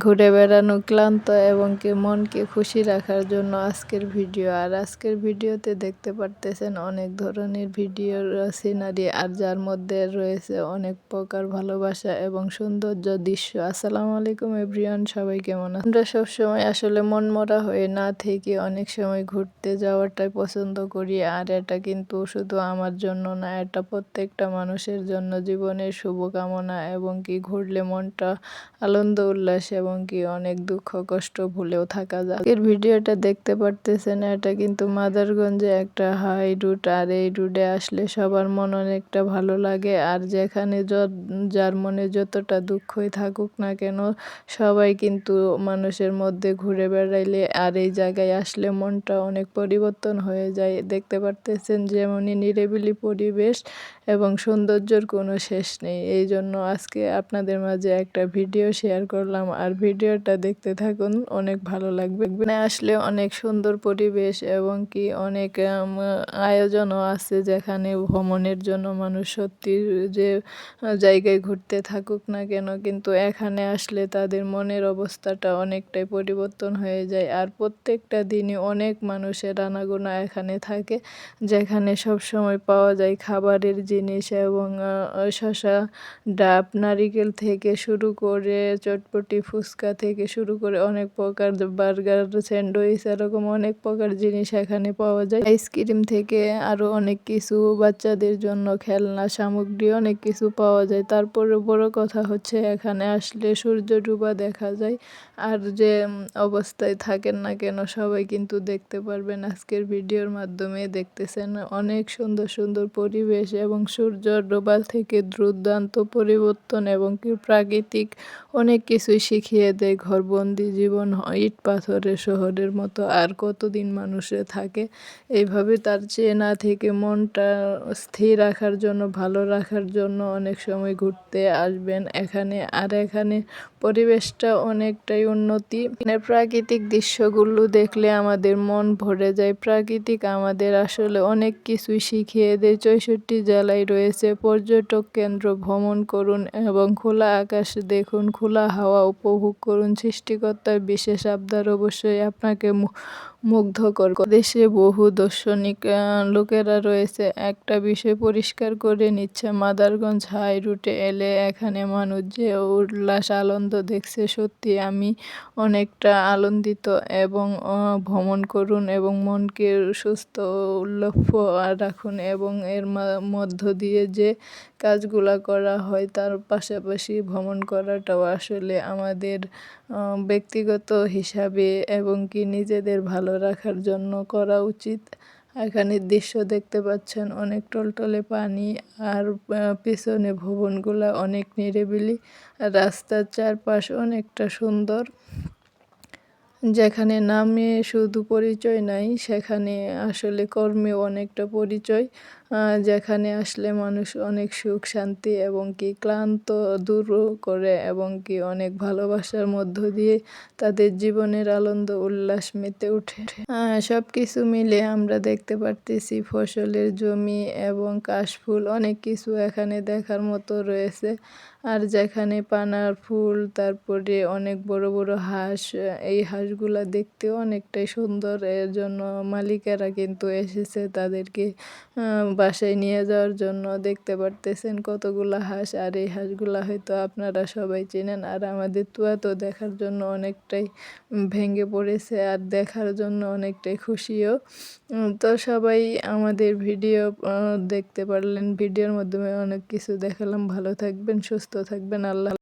ঘুরে বেড়ানো ক্লান্ত এবং কি মনকে খুশি রাখার জন্য আজকের ভিডিও। আর আজকের ভিডিওতে দেখতে পারতেছেন অনেক ধরনের ভিডিওর সিনারি, আর যার মধ্যে রয়েছে অনেক প্রকার ভালোবাসা এবং সৌন্দর্য দৃশ্য। আসসালামু আলাইকুম এভরিওয়ান, সবাই কেমন আছেন? আমরা সবসময় আসলে মনমরা হয়ে না থেকে অনেক সময় ঘুরতে যাওয়াটাই পছন্দ করি। আর এটা কিন্তু শুধু আমার জন্য না, এটা প্রত্যেকটা মানুষের জন্য জীবনের শুভকামনা এবং কি ঘুরলে মনটা আনন্দ উল্লাস এবং কি অনেক দুঃখ কষ্ট ভুলেও থাকা যায়। এর ভিডিওটা দেখতে পারতেছেন, এটা কিন্তু মাদারগঞ্জে একটা হাই রুট। আর এই রুটে আসলে সবার মন অনেকটা ভালো লাগে। আর যেখানে যার মনে যতটা দুঃখই থাকুক না কেন, সবাই কিন্তু মানুষের মধ্যে ঘুরে বেড়াইলে আর এই জায়গায় আসলে মনটা অনেক পরিবর্তন হয়ে যায়। দেখতে পারতেছেন যেমনই নিরিবিলি পরিবেশ এবং সৌন্দর্যের কোনো শেষ নেই। এই জন্য আজকে আপনাদের মাঝে একটা ভিডিও শেয়ার করলাম, আর ভিডিওটা দেখতে থাকুন, অনেক ভালো লাগবে। এখানে আসলে অনেক সুন্দর পরিবেশ এবং কি অনেক আয়োজনও আছে, যেখানে ভ্রমণের জন্য মানুষ সত্যি যে জায়গায় ঘুরতে থাকুক না কেন, কিন্তু এখানে আসলে তাদের মনের অবস্থাটা অনেকটাই পরিবর্তন হয়ে যায়। আর প্রত্যেকটা দিনই অনেক মানুষের আনাগোনা এখানে থাকে, যেখানে সব সময় পাওয়া যায় খাবারের জিনিস এবং শসা, ডাব, নারিকেল থেকে শুরু করে চটপটি, ফুচকা থেকে শুরু করে অনেক প্রকার বার্গার, স্যান্ডউইচ, এরকম অনেক প্রকার জিনিস এখানে পাওয়া যায়। আইসক্রিম থেকে আরও অনেক কিছু, বাচ্চাদের জন্য খেলনা সামগ্রী অনেক কিছু পাওয়া যায়। তারপরে বড় কথা হচ্ছে এখানে আসলে সূর্য ডোবা দেখা যায়। আর যে অবস্থায় থাকেন না কেন, সবাই কিন্তু দেখতে পারবেন আজকের ভিডিওর মাধ্যমে। দেখতেছেন অনেক সুন্দর সুন্দর পরিবেশ এবং সূর্য ডোবা থেকে দুর্দান্ত পরিবর্তন এবং কি প্রাকৃতিক অনেক কিছুই শিখিয়ে দেয়। ঘরবন্দি জীবন, ইট পাথরের শহরের মতো আর কতদিন মানুষে থাকে এইভাবে। তার চেয়ে না থেকে মনটা স্থির রাখার জন্য, ভালো রাখার জন্য অনেক সময় ঘুরতে আসবেন এখানে। আর এখানে পরিবেশটা অনেকটাই উন্নতি। প্রাকৃতিক দৃশ্যগুলো দেখলে আমাদের মন ভরে যায়। প্রাকৃতিক আমাদের আসলে অনেক কিছুই শিখিয়ে দেয়। 64 জেলায় রয়েছে পর্যটক কেন্দ্র। ভ্রমণ করুন এবং খোলা আকাশ দেখুন, খোলা হাওয়া উপভোগ করুন। সৃষ্টিকর্তার বিশেষ আবদার অবশ্যই আপনাকে মুগ্ধ করবে। দেশে বহু দার্শনিক লোকেরা রয়েছে। একটা বিষয় পরিষ্কার করে নিচ্ছে, মাদারগঞ্জ হাই রুটে এলে এখানে মানুষ যে উল্লাস আনন্দ দেখছে, সত্যি আমি অনেকটা আনন্দিত। এবং ভ্রমণ করুন এবং মনকে সুস্থ উল্লম্ফ রাখুন এবং এর মধ্য দিয়ে যে কাজগুলা করা হয় তার পাশাপাশি ভ্রমণ করাটাও আসলে আমাদের ব্যক্তিগত হিসাবে এবং কি নিজেদের ভালো রাখার জন্য করা উচিত। এখানে দৃশ্য দেখতে পাচ্ছেন অনেক টলটলে পানি, আর পিছনে ভবনগুলা অনেক নিরিবিলি। রাস্তার চারপাশ অনেকটা সুন্দর। যেখানে নামে শুধু পরিচয় নাই, সেখানে আসলে কর্মেও অনেকটা পরিচয়। যেখানে আসলে মানুষ অনেক সুখ শান্তি এবং কি ক্লান্ত দূর করে এবং কি অনেক ভালোবাসার মধ্য দিয়ে তাদের জীবনের আনন্দ উল্লাস মেতে ওঠে। সব কিছু মিলে আমরা দেখতে পারতেছি ফসলের জমি এবং কাশফুল, অনেক কিছু এখানে দেখার মতো রয়েছে। আর যেখানে পানার ফুল, তারপরে অনেক বড় বড় হাঁস, এই হাঁসগুলা দেখতেও অনেকটাই সুন্দর। এর জন্য মালিকেরা কিন্তু এসেছে তাদেরকে বাসায় নিয়ে যাওয়ার জন্য। দেখতে পারতেছেন কতগুলা হাঁস, আর এই হাঁসগুলা হয়তো আপনারা সবাই চেনেন। আর আমাদের তুয়া তো দেখার জন্য অনেকটাই ভেঙে পড়েছে, আর দেখার জন্য অনেকটাই খুশিও। তো সবাই আমাদের ভিডিও দেখতে পারলেন। ভিডিওর মাধ্যমে অনেক কিছু দেখালাম। ভালো থাকবেন, সুস্থ থাকবেন, আল্লাহ।